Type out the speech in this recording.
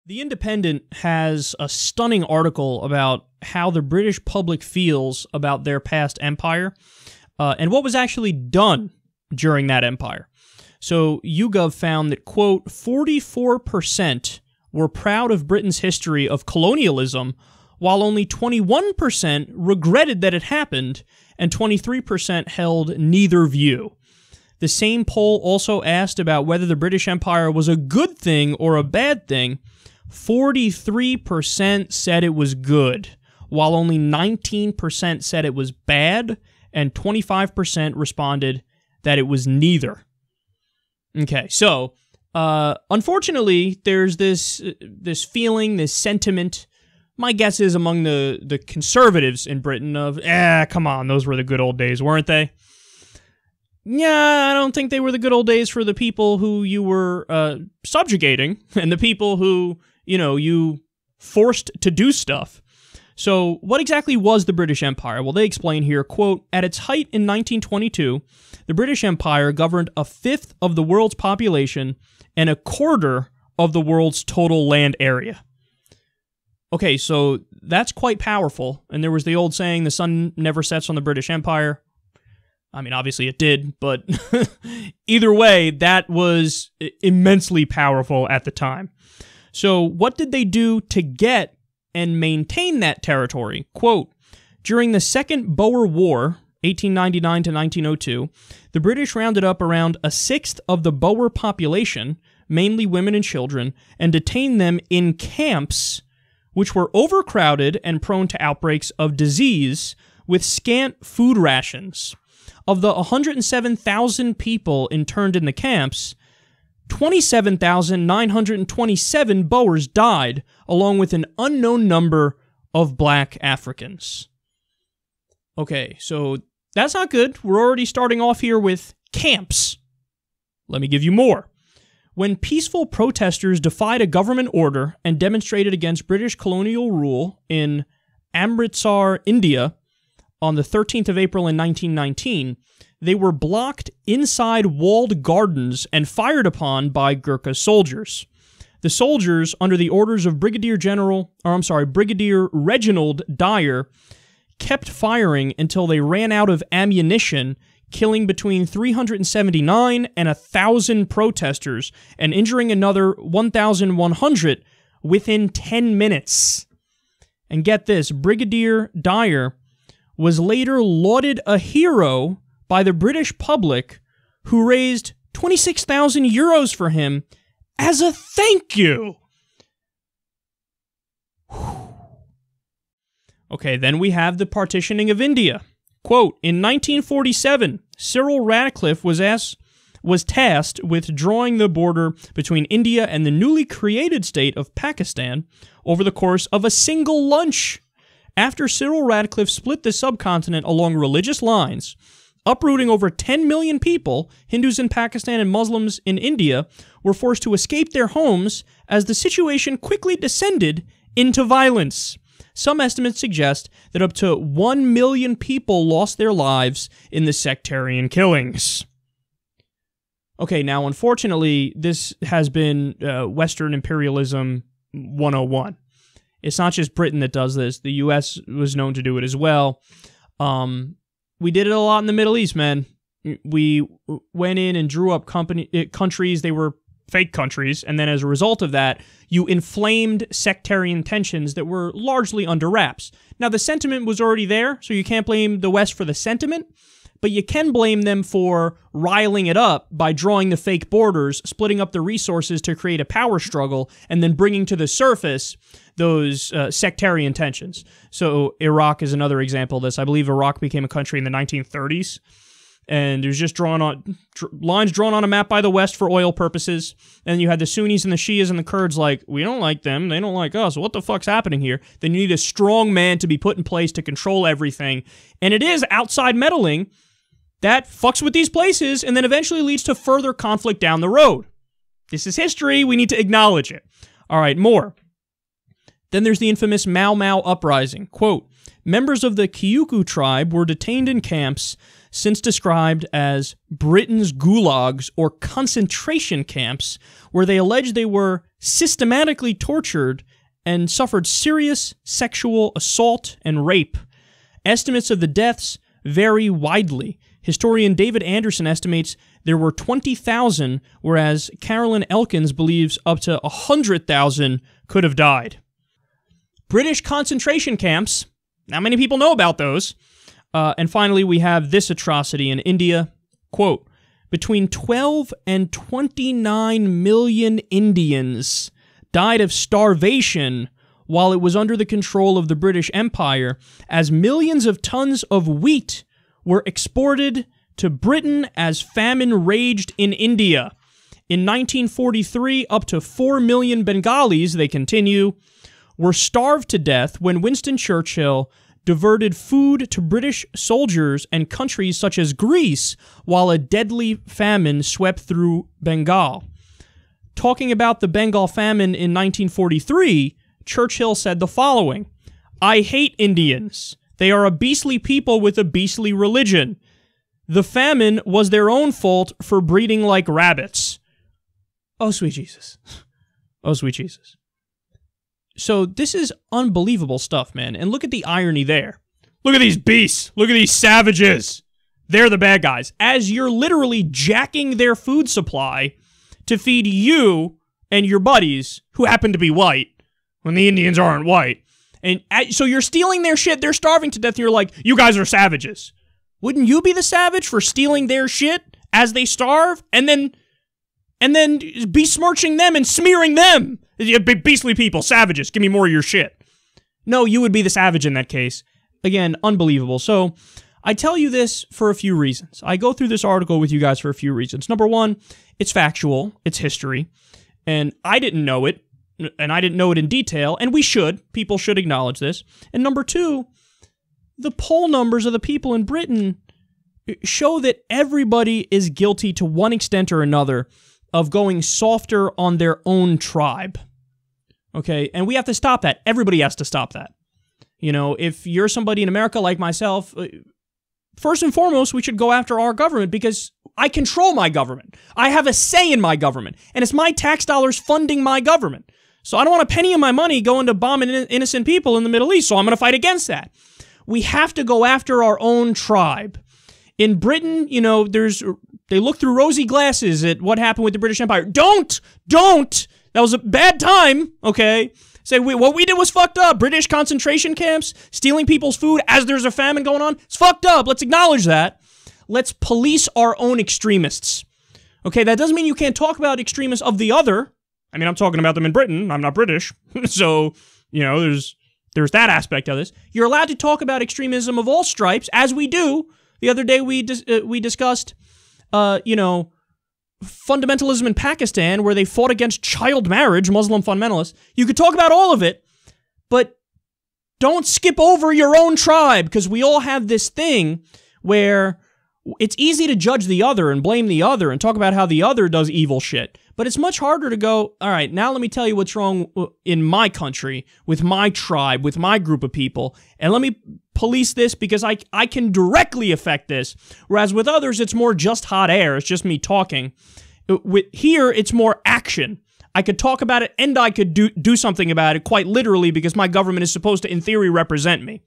The Independent has a stunning article about how the British public feels about their past empire and what was actually done during that empire. So YouGov found that, quote, 44% were proud of Britain's history of colonialism, while only 21% regretted that it happened, and 23% held neither view. The same poll also asked about whether the British Empire was a good thing or a bad thing. 43% said it was good, while only 19% said it was bad, and 25% responded that it was neither. Okay, so, unfortunately, there's this feeling, this sentiment, my guess is among the conservatives in Britain of, come on, those were the good old days, weren't they? Yeah, I don't think they were the good old days for the people who you were subjugating, and the people who, you forced to do stuff. So, what exactly was the British Empire? Well, they explain here, quote, at its height in 1922, the British Empire governed a fifth of the world's population and a quarter of the world's total land area. Okay, so that's quite powerful, and there was the old saying, the sun never sets on the British Empire. I mean, obviously it did, but either way, that was immensely powerful at the time. So, what did they do to get and maintain that territory? Quote, during the Second Boer War, 1899 to 1902, the British rounded up around a sixth of the Boer population, mainly women and children, and detained them in camps which were overcrowded and prone to outbreaks of disease with scant food rations. Of the 107,000 people interned in the camps, 27,927 Boers died, along with an unknown number of black Africans. Okay, so that's not good. We're already starting off here with camps. Let me give you more. When peaceful protesters defied a government order and demonstrated against British colonial rule in Amritsar, India, on the 13th of April in 1919, they were blocked inside walled gardens and fired upon by Gurkha soldiers. The soldiers, under the orders of Brigadier Reginald Dyer, kept firing until they ran out of ammunition, killing between 379 and 1,000 protesters and injuring another 1,100 within 10 minutes. And get this, Brigadier Dyer was later lauded a hero by the British public, who raised 26,000 euros for him as a thank you. Okay, then we have the partitioning of India. Quote, in 1947, Cyril Radcliffe was tasked with drawing the border between India and the newly created state of Pakistan over the course of a single lunch. After Cyril Radcliffe split the subcontinent along religious lines, uprooting over 10 million people, Hindus in Pakistan and Muslims in India were forced to escape their homes as the situation quickly descended into violence. Some estimates suggest that up to 1 million people lost their lives in the sectarian killings. Okay, now unfortunately, this has been Western imperialism 101. It's not just Britain that does this. The U.S. was known to do it as well. We did it a lot in the Middle East, man. We went in and drew up countries. They were fake countries, and then as a result of that, you inflamed sectarian tensions that were largely under wraps. Now, the sentiment was already there, so you can't blame the West for the sentiment, but you can blame them for riling it up by drawing the fake borders, splitting up the resources to create a power struggle, and then bringing to the surface those sectarian tensions. So Iraq is another example of this. I believe Iraq became a country in the 1930s, and it was just lines drawn on a map by the West for oil purposes, and you had the Sunnis and the Shias and the Kurds like, we don't like them, they don't like us, what the fuck's happening here? Then you need a strong man to be put in place to control everything, and it is outside meddling that fucks with these places and then eventually leads to further conflict down the road. This is history, we need to acknowledge it. All right, more. Then there's the infamous Mau Mau uprising. Quote, members of the Kyuku tribe were detained in camps since described as Britain's gulags or concentration camps, where they alleged they were systematically tortured and suffered serious sexual assault and rape. Estimates of the deaths vary widely. Historian David Anderson estimates there were 20,000, whereas Carolyn Elkins believes up to 100,000 could have died. British concentration camps. Not many people know about those. And finally, we have this atrocity in India. Quote, between 12 and 29 million Indians died of starvation while it was under the control of the British Empire, as millions of tons of wheat were exported to Britain as famine raged in India. In 1943, up to 4 million Bengalis, they continue, were starved to death when Winston Churchill diverted food to British soldiers and countries such as Greece while a deadly famine swept through Bengal. Talking about the Bengal famine in 1943, Churchill said the following, "I hate Indians. They are a beastly people with a beastly religion. The famine was their own fault for breeding like rabbits." Oh, sweet Jesus. Oh, sweet Jesus. So this is unbelievable stuff, man. And look at the irony there. Look at these beasts. Look at these savages. They're the bad guys. As you're literally jacking their food supply to feed you and your buddies who happen to be white when the Indians aren't white. And so you're stealing their shit. They're starving to death. And you're like, you guys are savages. Wouldn't you be the savage for stealing their shit as they starve and then besmirching them and smearing them? Beastly people, savages, give me more of your shit. No, you would be the savage in that case. Again, unbelievable. So I tell you this for a few reasons. I go through this article with you guys for a few reasons. Number one, it's factual, it's history, and I didn't know it, and I didn't know it in detail, and we should. People should acknowledge this. And number two, the poll numbers of the people in Britain show that everybody is guilty to one extent or another of going softer on their own tribe. Okay, and we have to stop that. Everybody has to stop that. You know, if you're somebody in America like myself, first and foremost, we should go after our government because I control my government. I have a say in my government, and it's my tax dollars funding my government. So I don't want a penny of my money going to bombing innocent people in the Middle East, so I'm going to fight against that. We have to go after our own tribe. In Britain, you know, they look through rosy glasses at what happened with the British Empire. Don't! That was a bad time, okay? Say, what we did was fucked up. British concentration camps, stealing people's food as there's a famine going on. It's fucked up. Let's acknowledge that. Let's police our own extremists. Okay, that doesn't mean you can't talk about extremists of the other. I mean, I'm talking about them in Britain. I'm not British. So, you know, there's that aspect of this. You're allowed to talk about extremism of all stripes, as we do. The other day we discussed, you know, fundamentalism in Pakistan, where they fought against child marriage, Muslim fundamentalists. You could talk about all of it, but don't skip over your own tribe, because we all have this thing where it's easy to judge the other and blame the other and talk about how the other does evil shit. But it's much harder to go, all right, now let me tell you what's wrong in my country, with my tribe, with my group of people, and let me police this because I can directly affect this. Whereas with others, it's more just hot air. It's just me talking. Here, it's more action. I could talk about it and I could do something about it quite literally because my government is supposed to, in theory, represent me.